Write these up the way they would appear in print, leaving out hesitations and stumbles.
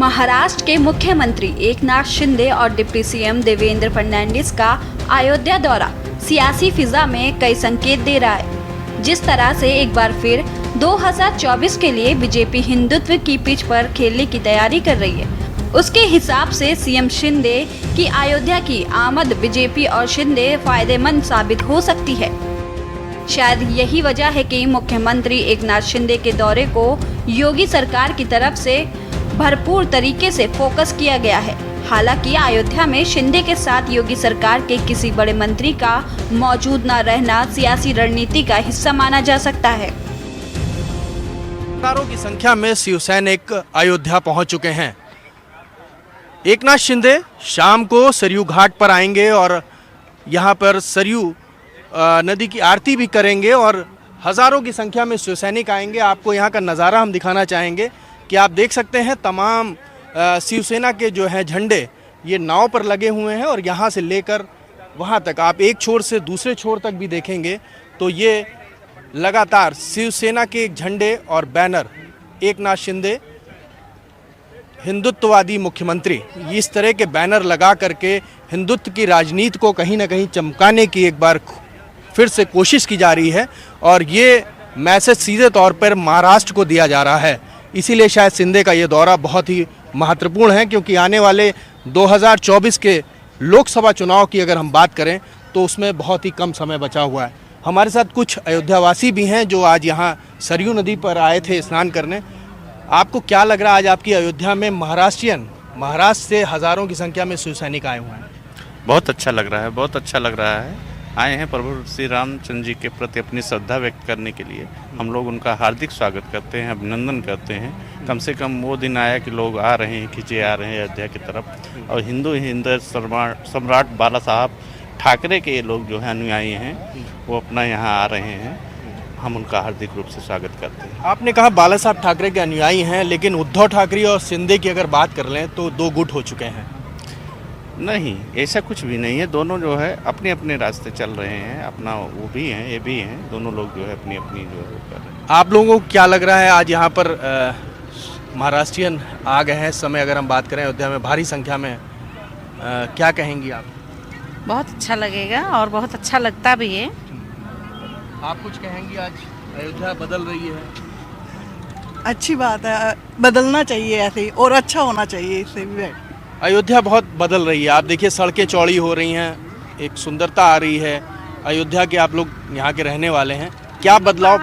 महाराष्ट्र के मुख्यमंत्री एकनाथ शिंदे और डिप्टी सीएम देवेंद्र फडणवीस का अयोध्या दौरा सियासी फिजा में कई संकेत दे रहा है। जिस तरह से एक बार फिर 2024 के लिए बीजेपी हिंदुत्व की पिच पर खेलने की तैयारी कर रही है, उसके हिसाब से सीएम शिंदे की अयोध्या की आमद बीजेपी और शिंदे फायदेमंद साबित हो सकती है। शायद यही वजह है कि मुख्यमंत्री एकनाथ शिंदे के दौरे को योगी सरकार की तरफ से भरपूर तरीके से फोकस किया गया है। हालांकि अयोध्या में शिंदे के साथ योगी सरकार के किसी बड़े मंत्री का मौजूद न रहना सियासी रणनीति का हिस्सा माना जा सकता है। हजारों की संख्या में शिवसैनिक अयोध्या पहुंच चुके हैं। एकनाथ शिंदे शाम को सरयू घाट पर आएंगे और यहां पर सरयू नदी की आरती भी करेंगे और हजारों की संख्या में शिवसैनिक आएंगे। आपको यहां का नज़ारा हम दिखाना चाहेंगे कि आप देख सकते हैं तमाम शिवसेना के जो हैं झंडे ये नाव पर लगे हुए हैं और यहाँ से लेकर वहाँ तक आप एक छोर से दूसरे छोर तक भी देखेंगे तो ये लगातार शिवसेना के झंडे और बैनर एकनाथ शिंदे हिंदुत्ववादी मुख्यमंत्री, इस तरह के बैनर लगा करके हिंदुत्व की राजनीति को कहीं ना कहीं चमकाने की एक बार फिर से कोशिश की जा रही है और ये मैसेज सीधे तौर पर महाराष्ट्र को दिया जा रहा है। इसीलिए शायद शिंदे का ये दौरा बहुत ही महत्वपूर्ण है, क्योंकि आने वाले 2024 के लोकसभा चुनाव की अगर हम बात करें तो उसमें बहुत ही कम समय बचा हुआ है। हमारे साथ कुछ अयोध्यावासी भी हैं जो आज यहाँ सरयू नदी पर आए थे स्नान करने। आपको क्या लग रहा है आज आपकी अयोध्या में महाराष्ट्र से हज़ारों की संख्या में शिवसैनिक आए हुए हैं? बहुत अच्छा लग रहा है, बहुत अच्छा लग रहा है। आए हैं प्रभु श्री रामचंद्र जी के प्रति अपनी श्रद्धा व्यक्त करने के लिए। हम लोग उनका हार्दिक स्वागत करते हैं, अभिनंदन करते हैं। कम से कम वो दिन आया कि लोग आ रहे हैं, खींचे आ रहे हैं अयोध्या की तरफ। और हिंदू सम्राट बाला साहब ठाकरे के लोग जो हैं अनुयायी हैं वो अपना यहाँ आ रहे हैं। हम उनका हार्दिक रूप से स्वागत करते हैं। आपने कहा बाला साहब ठाकरे के अनुयायी हैं, लेकिन उद्धव ठाकरे और शिंदे की अगर बात कर लें तो दो गुट हो चुके हैं। नहीं, ऐसा कुछ भी नहीं है। दोनों जो है अपने अपने रास्ते चल रहे हैं, अपना वो भी हैं ये भी हैं। दोनों लोग जो है अपनी अपनी जो है कर रहे हैं। आप लोगों को क्या लग रहा है आज यहाँ पर महाराष्ट्रियन आ गए हैं? इस समय अगर हम बात करें अयोध्या में भारी संख्या में, क्या कहेंगी आप? बहुत अच्छा लगेगा और बहुत अच्छा लगता भी है। आप कुछ कहेंगी? आज अयोध्या बदल रही है, अच्छी बात है, बदलना चाहिए ऐसे ही और अच्छा होना चाहिए इससे भी। अयोध्या बहुत बदल रही है। आप देखिए सड़कें चौड़ी हो रही हैं, एक सुंदरता आ रही है। अयोध्या के आप लोग यहाँ के रहने वाले हैं, क्या बदलाव?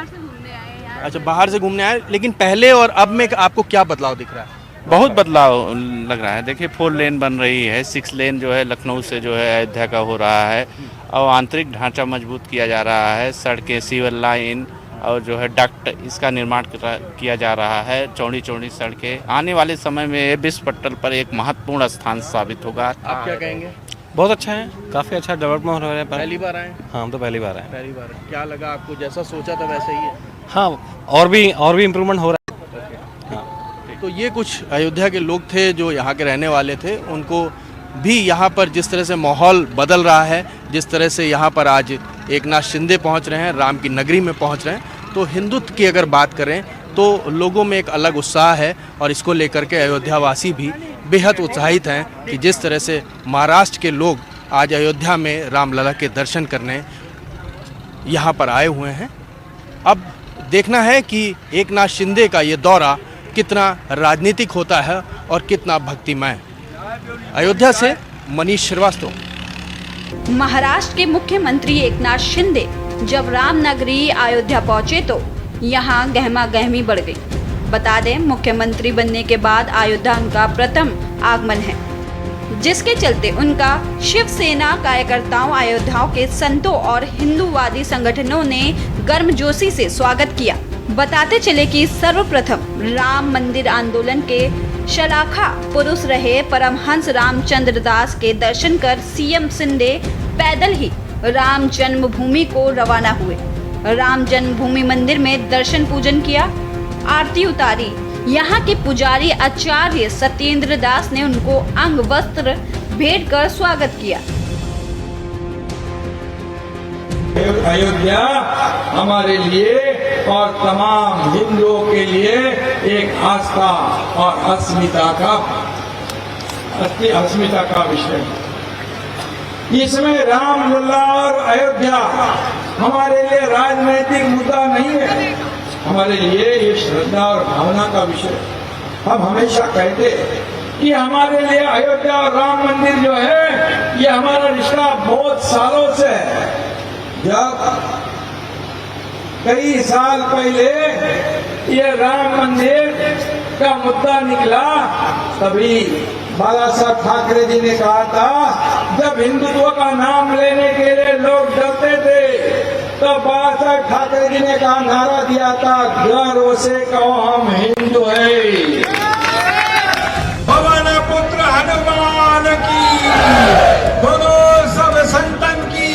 अच्छा, बाहर से घूमने आए, लेकिन पहले और अब में आपको क्या बदलाव दिख रहा है? बहुत बदलाव लग रहा है। देखिए 4 लेन बन रही है, 6 लेन जो है लखनऊ से जो है अयोध्या का हो रहा है और आंतरिक ढांचा मजबूत किया जा रहा है। सड़कें, सीवर लाइन और जो है डक्ट, इसका निर्माण किया जा रहा है। चौड़ी चौड़ी सड़कें आने वाले समय में विश्व पटल पर एक महत्वपूर्ण स्थान साबित होगा। आप क्या कहेंगे? बहुत अच्छा है, काफ़ी अच्छा डेवलपमेंट हो रहा है। पहली बार आए? हाँ, हम तो पहली बार आए। पहली बार। क्या लगा आपको? जैसा सोचा था वैसे ही है? हाँ, और भी इम्प्रूवमेंट हो रहा है। हाँ। तो ये कुछ अयोध्या के लोग थे जो यहाँ के रहने वाले थे, उनको भी यहाँ पर जिस तरह से माहौल बदल रहा है, जिस तरह से यहाँ पर आज एकनाथ शिंदे पहुँच रहे हैं, राम की नगरी में पहुँच रहे हैं, तो हिंदुत्व की अगर बात करें तो लोगों में एक अलग उत्साह है और इसको लेकर के अयोध्यावासी भी बेहद उत्साहित हैं कि जिस तरह से महाराष्ट्र के लोग आज अयोध्या में रामलला के दर्शन करने यहाँ पर आए हुए हैं। अब देखना है कि एकनाथ शिंदे का ये दौरा कितना राजनीतिक होता है और कितना भक्तिमय। अयोध्या से मनीष श्रीवास्तव। महाराष्ट्र के मुख्यमंत्री एकनाथ शिंदे जब रामनगरी अयोध्या पहुंचे तो यहाँ गहमा गहमी बढ़ गई। बता दें, मुख्यमंत्री बनने के बाद अयोध्या उनका प्रथम आगमन है, जिसके चलते उनका शिवसेना कार्यकर्ताओं, अयोध्या के संतों और हिंदूवादी संगठनों ने गर्मजोशी से स्वागत किया। बताते चले कि सर्वप्रथम राम मंदिर आंदोलन के शलाखा पुरुष रहे परमहंस रामचंद्र दास के दर्शन कर सीएम शिंदे पैदल ही राम जन्मभूमि को रवाना हुए। राम जन्मभूमि मंदिर में दर्शन पूजन किया, आरती उतारी। यहाँ के पुजारी आचार्य सत्येंद्र दास ने उनको अंग वस्त्र भेंट कर स्वागत किया। अयोध्या हमारे लिए और तमाम हिंदुओं के लिए एक आस्था और अस्मिता का विषय है। इसमें रामलला और अयोध्या हमारे लिए राजनैतिक मुद्दा नहीं है, हमारे लिए ये श्रद्धा और भावना का विषय है। हम हमेशा कहते हैं कि हमारे लिए अयोध्या और राम मंदिर जो है, ये हमारा रिश्ता बहुत सालों से है। जब कई साल पहले ये राम मंदिर का मुद्दा निकला, तभी बाला साहब ठाकरे जी ने कहा था, जब हिंदुत्व का नाम लेने के लिए लोग डरते थे, तो बाला साहब ठाकरे जी ने कहा, नारा दिया था, गर्व से कहो हम हिंदू हैं। भवन पुत्र हनुमान की, बोलो सब संतन की।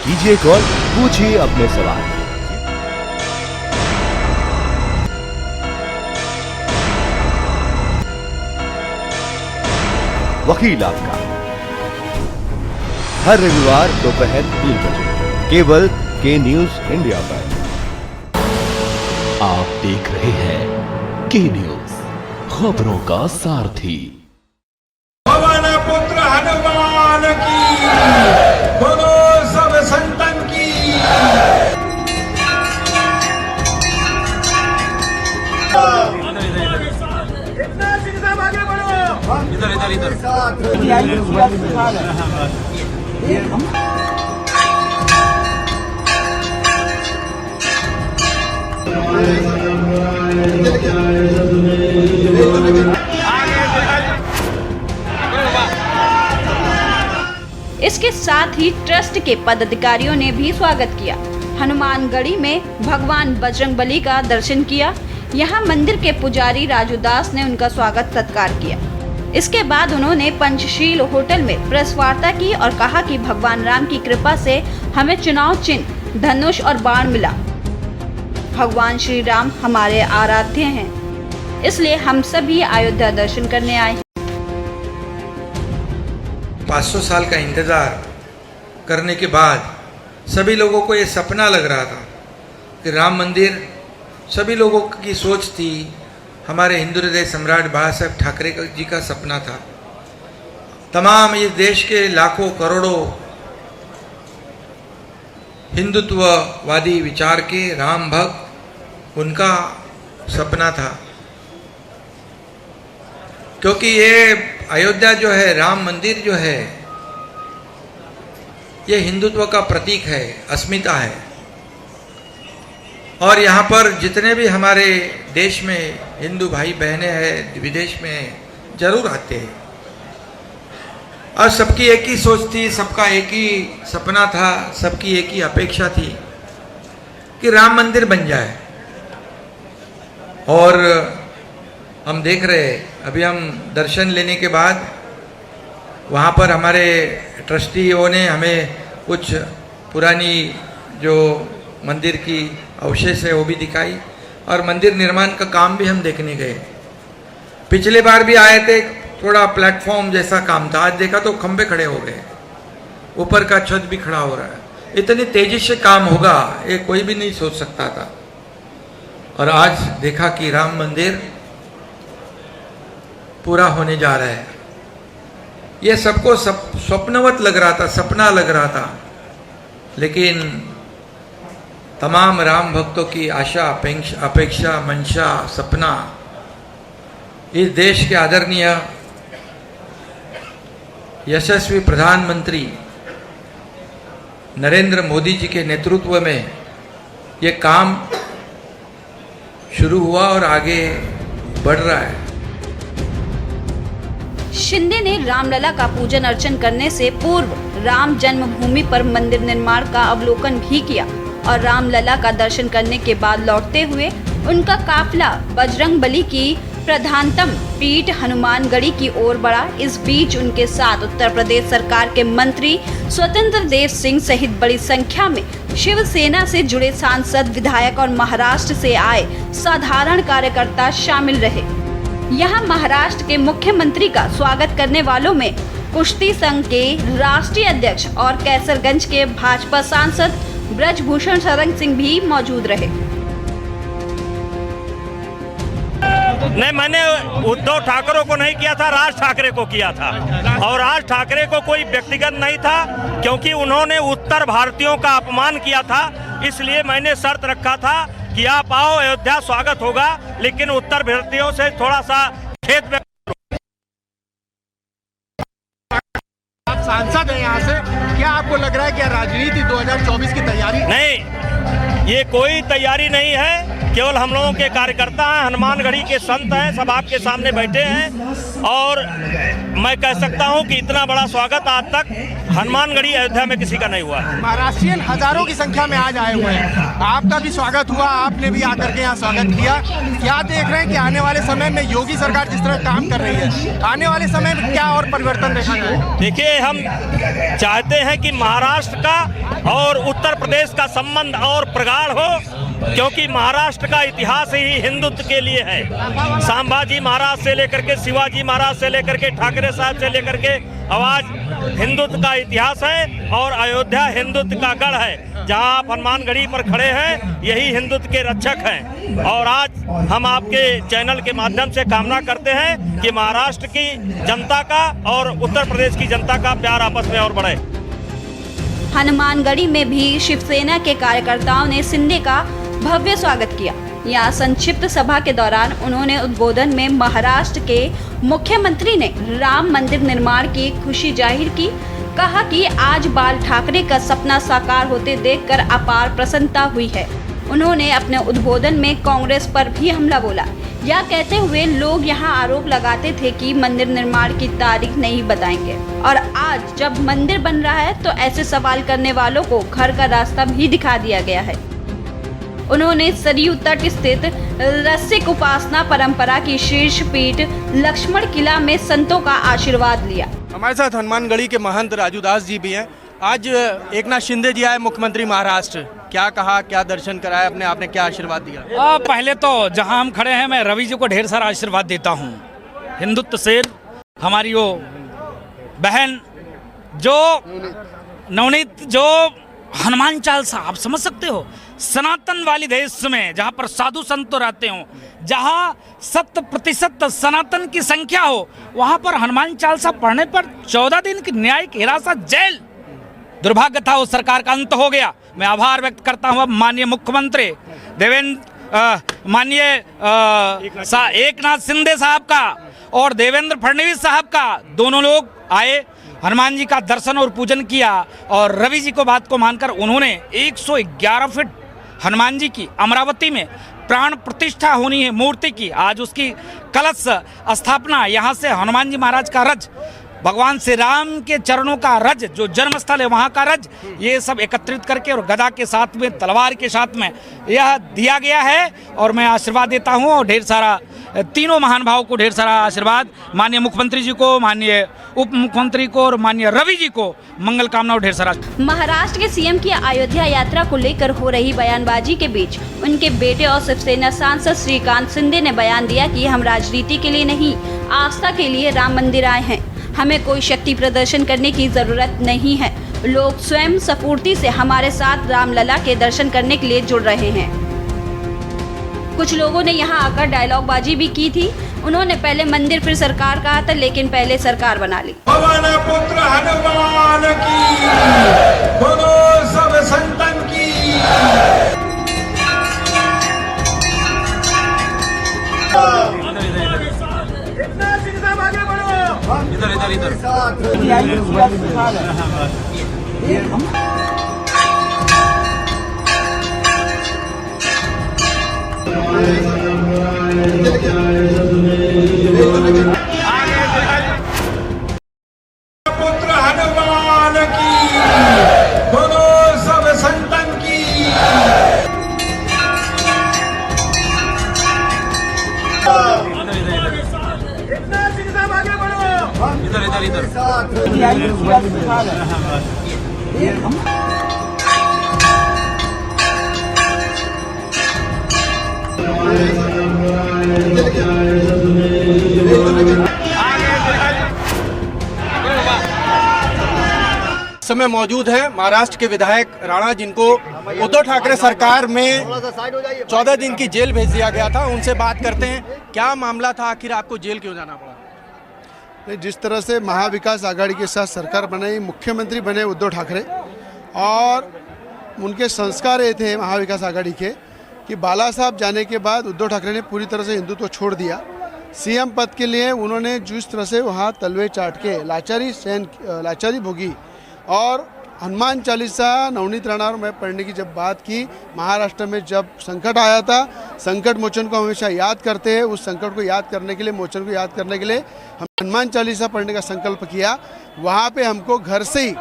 कीजिए कॉल, पूछिए अपने सवाल। वकील आपका, हर रविवार दोपहर 3 बजे केवल के न्यूज इंडिया पर। आप देख रहे हैं के न्यूज, खबरों का सारथी। भवन पुत्र हनुमान की, बोलो सब संतन की। इसके साथ ही ट्रस्ट के पदाधिकारियों ने भी स्वागत किया। हनुमानगढ़ी में भगवान बजरंगबली का दर्शन किया। यहाँ मंदिर के पुजारी राजू दास ने उनका स्वागत सत्कार किया। इसके बाद उन्होंने पंचशील होटल में प्रेस वार्ता की और कहा कि भगवान राम की कृपा से हमें चुनाव चिन्ह धनुष और बाण मिला। भगवान श्री राम हमारे आराध्य हैं, इसलिए हम सभी अयोध्या दर्शन करने आए हैं। 500 साल का इंतज़ार करने के बाद सभी लोगों को ये सपना लग रहा था कि राम मंदिर, सभी लोगों की सोच थी, हमारे हिंदू हृदय सम्राट बाला साहब ठाकरे जी का सपना था। तमाम इस देश के लाखों करोड़ों हिंदुत्ववादी विचार के राम भक्त, उनका सपना था। क्योंकि ये अयोध्या जो है, राम मंदिर जो है, ये हिंदुत्व का प्रतीक है, अस्मिता है। और यहाँ पर जितने भी हमारे देश में हिंदू भाई बहनें हैं, विदेश में जरूर आते हैं। और सबकी एक ही सोच थी, सबका एक ही सपना था, सबकी एक ही अपेक्षा थी कि राम मंदिर बन जाए। और हम देख रहे हैं, अभी हम दर्शन लेने के बाद वहाँ पर हमारे ट्रस्टियों ने हमें कुछ पुरानी जो मंदिर की अवशेष है वो भी दिखाई, और मंदिर निर्माण का काम भी हम देखने गए। पिछले बार भी आए थे, थोड़ा प्लेटफॉर्म जैसा काम था, आज देखा तो खंबे खड़े हो गए, ऊपर का छत भी खड़ा हो रहा है। इतनी तेजी से काम होगा ये कोई भी नहीं सोच सकता था। और आज देखा कि राम मंदिर पूरा होने जा रहा है। ये सबको स्वप्नवत लग रहा था, सपना लग रहा था, लेकिन तमाम राम भक्तों की आशा, अपेक्षा, मंशा, सपना इस देश के आदरणीय यशस्वी प्रधानमंत्री नरेंद्र मोदी जी के नेतृत्व में ये काम शुरू हुआ और आगे बढ़ रहा है। शिंदे ने रामलला का पूजन अर्चन करने से पूर्व राम जन्मभूमि पर मंदिर निर्माण का अवलोकन भी किया और रामलला का दर्शन करने के बाद लौटते हुए उनका काफिला बजरंगबली की प्रधानतम पीठ हनुमानगढ़ी की ओर बढ़ा। इस बीच उनके साथ उत्तर प्रदेश सरकार के मंत्री स्वतंत्र देव सिंह सहित बड़ी संख्या में शिवसेना से जुड़े सांसद, विधायक और महाराष्ट्र से आए साधारण कार्यकर्ता शामिल रहे। यहाँ महाराष्ट्र के मुख्यमंत्री का स्वागत करने वालों में कुश्ती संघ के राष्ट्रीय अध्यक्ष और कैसरगंज के भाजपा सांसद ब्रजभूषण शरण सिंह भी मौजूद रहे। नहीं, मैंने उद्धव ठाकरे को नहीं किया था, राज ठाकरे को किया था। और राज ठाकरे को कोई व्यक्तिगत नहीं था, क्योंकि उन्होंने उत्तर भारतीयों का अपमान किया था। इसलिए मैंने शर्त रखा था कि आप आओ, अयोध्या स्वागत होगा, लेकिन उत्तर भारतीयों से थोड़ा सा खेद। आप सांसद हैं यहाँ से, क्या आपको लग रहा है कि राजनीति 2024 की तैयारी? नहीं, ये कोई तैयारी नहीं है। केवल हम लोगों के कार्यकर्ता हैं, हनुमानगढ़ी के संत हैं, सब आपके सामने बैठे हैं। और मैं कह सकता हूं कि इतना बड़ा स्वागत आज तक हनुमानगढ़ी अयोध्या में किसी का नहीं हुआ। महाराष्ट्रियन हजारों की संख्या में आज आए हुए हैं, आपका भी स्वागत हुआ, आपने भी आकर के यहाँ स्वागत किया। क्या देख रहे हैं कि आने वाले समय में योगी सरकार जिस तरह काम कर रही है, आने वाले समय में क्या और परिवर्तन देखा जाए? देखिए, हम चाहते हैं कि महाराष्ट्र का और उत्तर प्रदेश का संबंध और प्रगाढ़ हो, क्योंकि महाराष्ट्र का इतिहास ही हिंदुत्व के लिए है। संभाजी महाराज से लेकर के शिवाजी महाराज से लेकर के ठाकरे साहब से लेकर के आज हिंदुत्व का इतिहास है। और अयोध्या हिंदुत्व का गढ़ है। जहां आप हनुमानगढ़ी पर खड़े हैं, यही हिंदुत्व के रक्षक हैं। और आज हम आपके चैनल के माध्यम से कामना करते हैं कि महाराष्ट्र की जनता का और उत्तर प्रदेश की जनता का प्यार आपस में और बढ़े। हनुमानगढ़ी में भी शिवसेना के कार्यकर्ताओं ने शिंदे का भव्य स्वागत किया। यहाँ संक्षिप्त सभा के दौरान उन्होंने उद्बोधन में महाराष्ट्र के मुख्यमंत्री ने राम मंदिर निर्माण की खुशी जाहिर की। कहा कि आज बाल ठाकरे का सपना साकार होते देखकर अपार प्रसन्नता हुई है। उन्होंने अपने उद्बोधन में कांग्रेस पर भी हमला बोला। यह कहते हुए लोग यहाँ आरोप लगाते थे कि मंदिर निर्माण की तारीख नहीं बताएंगे, और आज जब मंदिर बन रहा है तो ऐसे सवाल करने वालों को घर का रास्ता भी दिखा दिया गया है। उन्होंने सरयू तट स्थित रसिक उपासना परंपरा की शीर्ष पीठ लक्ष्मण किला में संतों का आशीर्वाद लिया। हमारे साथ हनुमानगढ़ी के महंत राजू दास जी भी हैं। आज एकनाथ शिंदे जी आए, मुख्यमंत्री महाराष्ट्र, क्या कहा, क्या दर्शन कराया अपने, आपने क्या आशीर्वाद दिया? पहले तो जहां हम खड़े हैं, मैं रवि जी को ढेर सारा आशीर्वाद देता हूं। हिंदुत्व से हमारी वो बहन जो नवनीत, जो हनुमान चालीसा, आप समझ सकते हो, सनातन वाली देश में जहाँ पर साधु संत रहते हो, जहाँ 100% सनातन की संख्या हो, वहाँ पर हनुमान चालीसा पढ़ने पर 14 दिन की न्यायिक हिरासत, जेल। दुर्भाग्य था, उस सरकार का अंत हो गया। मैं आभार व्यक्त करता हूँ अब माननीय मुख्यमंत्री माननीय एकनाथ शिंदे साहब का और देवेंद्र फडणवीस साहब का। दोनों लोग आए, हनुमान जी का दर्शन और पूजन किया, और रवि जी को बात को मानकर उन्होंने 111 फीट हनुमान जी की अमरावती में प्राण प्रतिष्ठा होनी है मूर्ति की। आज उसकी कलश स्थापना, यहाँ से हनुमान जी महाराज का रज, भगवान श्री राम के चरणों का रज, जो जन्मस्थल है वहाँ का रज, ये सब एकत्रित करके और गदा के साथ में, तलवार के साथ में यह दिया गया है। और मैं आशीर्वाद देता हूँ, और ढेर सारा तीनों महान भाव को ढेर सारा आशीर्वाद, माननीय मुख्यमंत्री जी को, माननीय उप मुख्यमंत्री को और माननीय रवि जी को मंगल कामना और ढेर सारा। महाराष्ट्र के सीएम की अयोध्या यात्रा को लेकर हो रही बयानबाजी के बीच उनके बेटे और शिवसेना सांसद श्रीकांत शिंदे ने बयान दिया कि हम राजनीति के लिए नहीं, आस्था के लिए राम मंदिर आए हैं। हमें कोई शक्ति प्रदर्शन करने की जरूरत नहीं है। लोग स्वयं स्फूर्ति से हमारे साथ रामलला के दर्शन करने के लिए जुड़ रहे हैं। कुछ लोगों ने यहां आकर डायलॉग बाजी भी की थी। उन्होंने पहले मंदिर फिर सरकार कहा था, लेकिन पहले सरकार बना ली। पवन पुत्र हनुमान की, बोलो सब संतन की। इधर इधर इधर पुत्र हनुमान की, बोलो सब संतन की। समय मौजूद है महाराष्ट्र के विधायक राणा, जिनको उद्धव ठाकरे सरकार में 14 दिन की जेल भेज दिया गया था। उनसे बात करते हैं, क्या मामला था, आखिर आपको जेल क्यों जाना पड़ा? जिस तरह से महाविकास आघाड़ी के साथ सरकार बनाई, मुख्यमंत्री बने उद्धव ठाकरे, और उनके संस्कार ये थे महाविकास आघाड़ी के कि बाला साहब जाने के बाद उद्धव ठाकरे ने पूरी तरह से हिंदुत्व छोड़ दिया। सीएम पद के लिए उन्होंने जिस तरह से वहाँ तलवे चाट के लाचारी भोगी, और हनुमान चालीसा नवनीत राणा और मैं पढ़ने की जब बात की, महाराष्ट्र में जब संकट आया था, संकट मोचन को हमेशा याद करते हैं। उस संकट को याद करने के लिए, मोचन को याद करने के लिए हम हनुमान चालीसा पढ़ने का संकल्प किया। वहाँ पे हमको घर से ही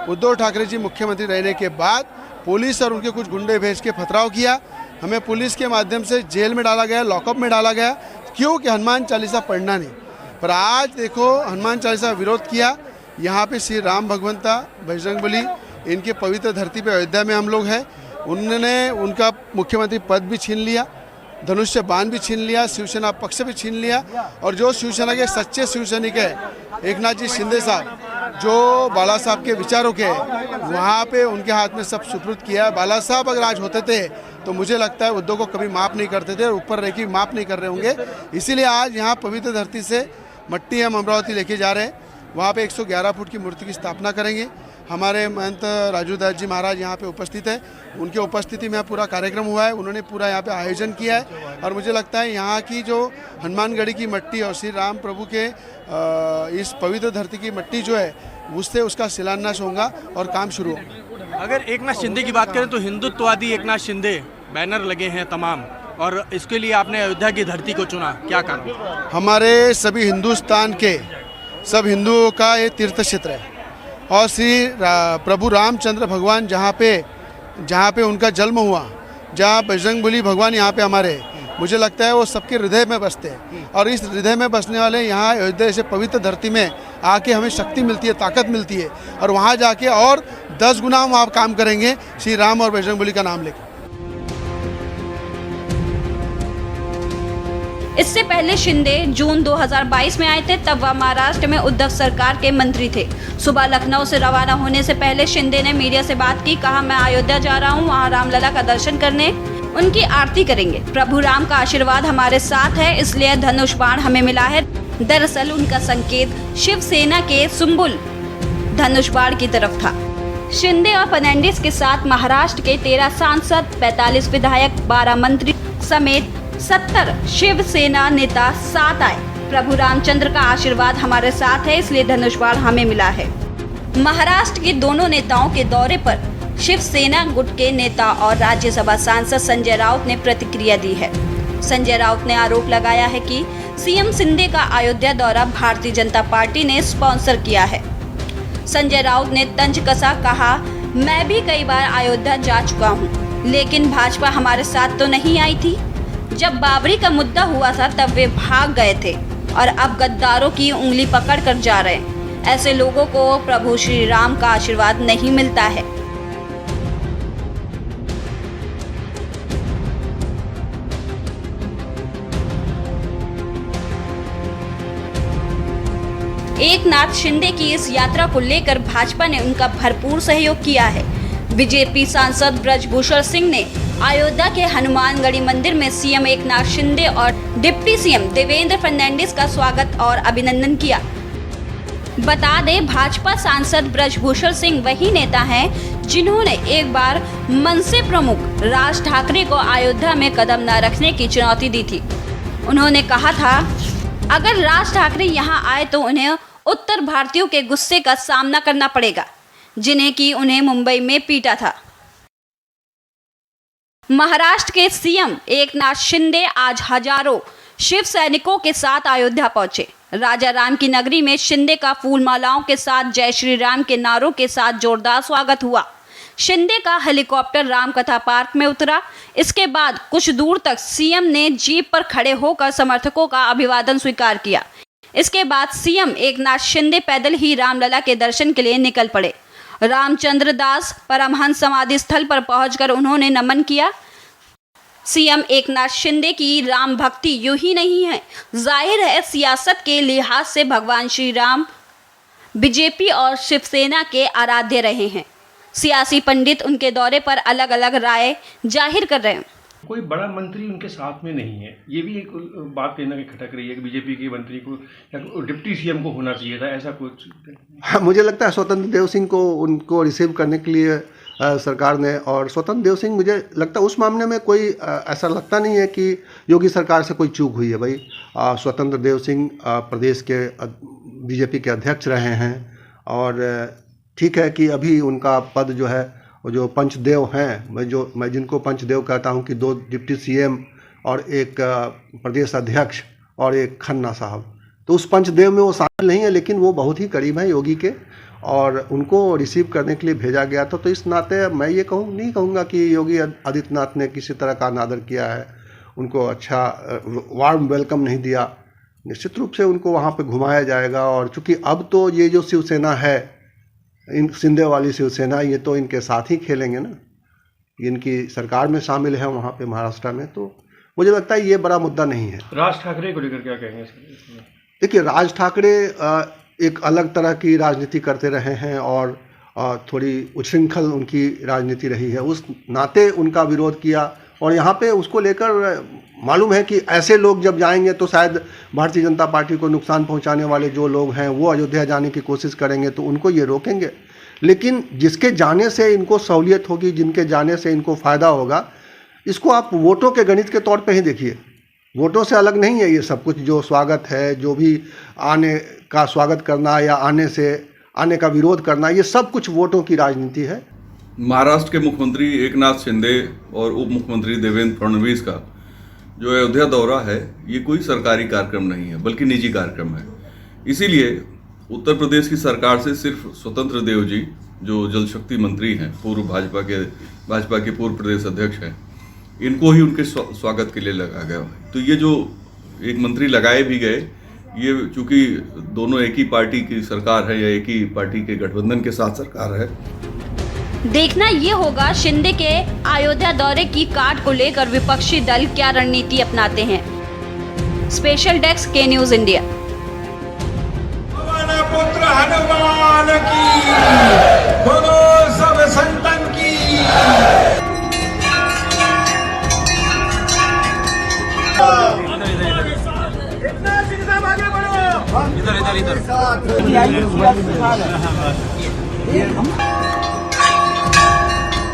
उद्धव ठाकरे जी मुख्यमंत्री रहने के बाद पुलिस और उनके कुछ गुंडे भेज के पथराव किया। हमें पुलिस के माध्यम से जेल में डाला गया, लॉकअप में डाला गया, क्यों कि हनुमान चालीसा पढ़ना नहीं। पर आज देखो हनुमान चालीसा विरोध किया। यहाँ पे श्री राम भगवंता बजरंगबली, इनके पवित्र धरती पे अयोध्या में हम लोग हैं। उन्होंने उनका मुख्यमंत्री पद भी छीन लिया, धनुष्य बाण भी छीन लिया, शिवसेना पक्ष भी छीन लिया। और जो शिवसेना के सच्चे शिवसैनिक है एकनाथ जी शिंदे साहब, जो बाला साहब के विचारों के वहाँ पे उनके हाथ में सब सुपुर्द किया है। बाला साहब अगर आज होते थे तो मुझे लगता है उद्धव को कभी माफ़ नहीं करते थे, और ऊपर रह के माफ़ नहीं कर रहे होंगे। इसीलिए आज यहाँ पवित्र धरती से मट्टी हम अमरावती लेके जा रहे हैं। वहाँ पे 111 फुट की मूर्ति की स्थापना करेंगे। हमारे महंत राजू दास जी महाराज यहाँ पे उपस्थित है, उनके उपस्थिति में पूरा कार्यक्रम हुआ है। उन्होंने पूरा यहाँ पे आयोजन किया है, और मुझे लगता है यहाँ की जो हनुमानगढ़ी की मट्टी और श्री राम प्रभु के इस पवित्र धरती की मट्टी जो है, उससे उसका शिलान्यास होगा और काम शुरू होगा। अगर एकनाथ शिंदे की बात करें तो हिंदुत्ववादी एकनाथ शिंदे बैनर लगे हैं तमाम, और इसके लिए आपने अयोध्या की धरती को चुना, क्या कारण? हमारे सभी हिंदुस्तान के सब हिंदुओं का ये तीर्थ क्षेत्र है, और श्री प्रभु रामचंद्र भगवान जहाँ पे उनका जन्म हुआ, जहाँ बजरंगबली भगवान यहाँ पे हमारे, मुझे लगता है वो सबके हृदय में बसते हैं। और इस हृदय में बसने वाले यहाँ अयोध्या से पवित्र धरती में आके हमें शक्ति मिलती है, ताकत मिलती है, और वहाँ जाके और 10 गुना हम आप काम करेंगे श्री राम और बजरंगबली का नाम लेकर। इससे पहले शिंदे जून 2022 में आए थे, तब वह महाराष्ट्र में उद्धव सरकार के मंत्री थे। सुबह लखनऊ से रवाना होने से पहले शिंदे ने मीडिया से बात की, कहा मैं अयोध्या जा रहा हूं, वहां रामलला का दर्शन करने, उनकी आरती करेंगे। प्रभु राम का आशीर्वाद हमारे साथ है, इसलिए धनुष बाण हमें मिला है। दरअसल उनका संकेत शिवसेना के सुम्बुल धनुष बाण की तरफ था। शिंदे और फर्नांडिस के साथ महाराष्ट्र के 13 सांसद, 45 विधायक, 12 मंत्री समेत 70 शिवसेना नेता साथ आए। प्रभु रामचंद्र का आशीर्वाद हमारे साथ है, इसलिए धनुष बाण हमें मिला है। महाराष्ट्र के दोनों नेताओं के दौरे पर शिवसेना गुट के नेता और राज्यसभा सांसद संजय राउत ने प्रतिक्रिया दी है। संजय राउत ने आरोप लगाया है कि सीएम शिंदे का अयोध्या दौरा भारतीय जनता पार्टी ने स्पॉन्सर किया है। संजय राउत ने तंज कसा, कहा मैं भी कई बार अयोध्या जा चुका हूँ, लेकिन भाजपा हमारे साथ तो नहीं आई थी। जब बाबरी का मुद्दा हुआ था तब वे भाग गए थे, और अब गद्दारों की उंगली पकड़ कर जा रहे हैं। ऐसे लोगों को प्रभु श्री राम का आशीर्वाद नहीं मिलता है। एकनाथ शिंदे की इस यात्रा को लेकर भाजपा ने उनका भरपूर सहयोग किया है। बीजेपी सांसद ब्रजभूषण सिंह ने अयोध्या के हनुमानगढ़ी मंदिर में सीएम एकनाथ शिंदे और डिप्टी सीएम देवेंद्र फर्नांडिस का स्वागत और अभिनंदन किया। बता दें, भाजपा सांसद ब्रजभूषण सिंह वही नेता हैं जिन्होंने एक बार मनसे प्रमुख राज ठाकरे को अयोध्या में कदम न रखने की चुनौती दी थी। उन्होंने कहा था, अगर राज ठाकरे यहाँ आए तो उन्हें उत्तर भारतीयों के गुस्से का सामना करना पड़ेगा, जिन्हें कि उन्हें मुंबई में पीटा था। महाराष्ट्र के सीएम एकनाथ शिंदे आज हजारों शिव सैनिकों के साथ अयोध्या पहुंचे। राजा राम की नगरी में शिंदे का फूल मालाओं के साथ जय श्री राम के नारों के साथ जोरदार स्वागत हुआ। शिंदे का हेलीकॉप्टर रामकथा पार्क में उतरा। इसके बाद कुछ दूर तक सीएम ने जीप पर खड़े होकर समर्थकों का अभिवादन स्वीकार किया। इसके बाद सीएम एकनाथ शिंदे पैदल ही रामलला के दर्शन के लिए निकल पड़े। रामचंद्र दास परमहंस समाधि स्थल पर पहुंचकर उन्होंने नमन किया। सीएम एकनाथ शिंदे की राम भक्ति यूं ही नहीं है, जाहिर है सियासत के लिहाज से भगवान श्री राम बीजेपी और शिवसेना के आराध्य रहे हैं। सियासी पंडित उनके दौरे पर अलग अलग राय जाहिर कर रहे हैं। कोई बड़ा मंत्री उनके साथ में नहीं है, ये भी एक बात कहना कि खटक रही है कि बीजेपी के मंत्री को या डिप्टी सीएम को होना चाहिए था, ऐसा कुछ। हाँ, मुझे लगता है स्वतंत्र देव सिंह को उनको रिसीव करने के लिए सरकार ने, और स्वतंत्र देव सिंह मुझे लगता है उस मामले में कोई ऐसा लगता नहीं है कि योगी सरकार से कोई चूक हुई है। भाई स्वतंत्र देव सिंह प्रदेश के बीजेपी के अध्यक्ष रहे हैं, और ठीक है कि अभी उनका पद जो है वो जो पंचदेव हैं, मैं जिनको पंचदेव कहता हूं कि 2 डिप्टी सीएम और एक प्रदेश अध्यक्ष और एक खन्ना साहब, तो उस पंचदेव में वो शामिल नहीं है, लेकिन वो बहुत ही करीब हैं योगी के और उनको रिसीव करने के लिए भेजा गया था। तो इस नाते मैं ये नहीं कहूँगा कि योगी आदित्यनाथ ने किसी तरह का अनादर किया है, उनको अच्छा वार्म वेलकम नहीं दिया। निश्चित रूप से उनको वहाँ पे घुमाया जाएगा, और चूँकि अब तो ये जो शिवसेना है, इन शिंदे वाली शिवसेना, ये तो इनके साथ ही खेलेंगे ना, इनकी सरकार में शामिल है वहाँ पे महाराष्ट्र में, तो मुझे लगता है ये बड़ा मुद्दा नहीं है। राज ठाकरे को लेकर क्या कहेंगे? देखिए, राज ठाकरे एक अलग तरह की राजनीति करते रहे हैं और थोड़ी उच्छृंखल उनकी राजनीति रही है, उस नाते उनका विरोध किया। और यहाँ पे उसको लेकर मालूम है कि ऐसे लोग जब जाएंगे तो शायद भारतीय जनता पार्टी को नुकसान पहुँचाने वाले जो लोग हैं वो अयोध्या जाने की कोशिश करेंगे, तो उनको ये रोकेंगे। लेकिन जिसके जाने से इनको सहूलियत होगी, जिनके जाने से इनको फ़ायदा होगा, इसको आप वोटों के गणित के तौर पे ही देखिए। वोटों से अलग नहीं है ये सब कुछ, जो स्वागत है, जो भी आने का स्वागत करना या आने का विरोध करना, ये सब कुछ वोटों की राजनीति है। महाराष्ट्र के मुख्यमंत्री एकनाथ शिंदे और उप मुख्यमंत्री देवेंद्र फडणवीस का जो अयोध्या दौरा है, ये कोई सरकारी कार्यक्रम नहीं है, बल्कि निजी कार्यक्रम है। इसीलिए उत्तर प्रदेश की सरकार से सिर्फ स्वतंत्र देव जी, जो जल शक्ति मंत्री हैं, पूर्व भाजपा के पूर्व प्रदेश अध्यक्ष हैं, इनको ही उनके स्वागत के लिए लगाया गया। तो ये जो एक मंत्री लगाए भी गए, ये चूंकि दोनों एक ही पार्टी की सरकार है या एक ही पार्टी के गठबंधन के साथ सरकार है। देखना ये होगा शिंदे के अयोध्या दौरे की काट को लेकर विपक्षी दल क्या रणनीति अपनाते हैं। स्पेशल डेस्क के न्यूज इंडिया। पुत्र हनुमान की, बोलो सब संतन की। इधर